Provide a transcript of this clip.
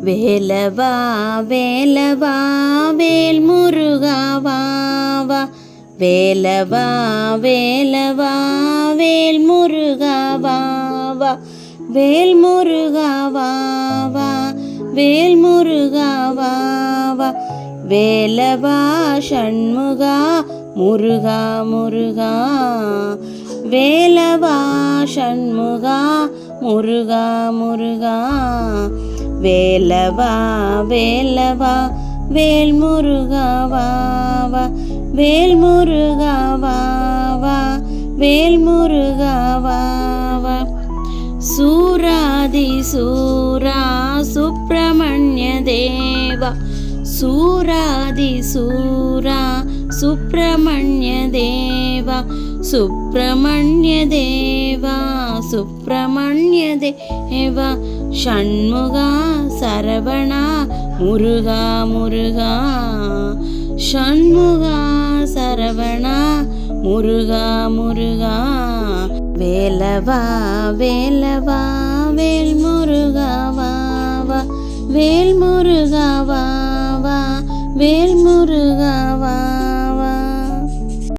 வேலவா வேலவா வேல் முருகா வா வா. வேலவா வேலவா வேல் முருகா வா வா. வேல் முருகா வா வா. வேல் முருகா வா வா. வேலவா ஷண்முகா முருகா முருகா. வேலவா ஷண்முகா முருகா முருகா. வேலவா வேலவா வேல் முருகா வா வா. வேல் முருகா வா வா. வேல் முருகா வா வா. சூராதி சூரா சுப்பிரமணிய தேவா. சூராதி சூரா சுப்பிரமணிய தேவா. சுப்பிரமணிய தேவா சுப்பிரமணிய தேவா. ஷண்முகா சரவணா முருகா முருகா. ஷண்முகா சரவணா முருகா முருகா. வேலவா வேலவா வேல் முருகா வா வா. வேல் முருகா வா வா. வேல் முருகா வா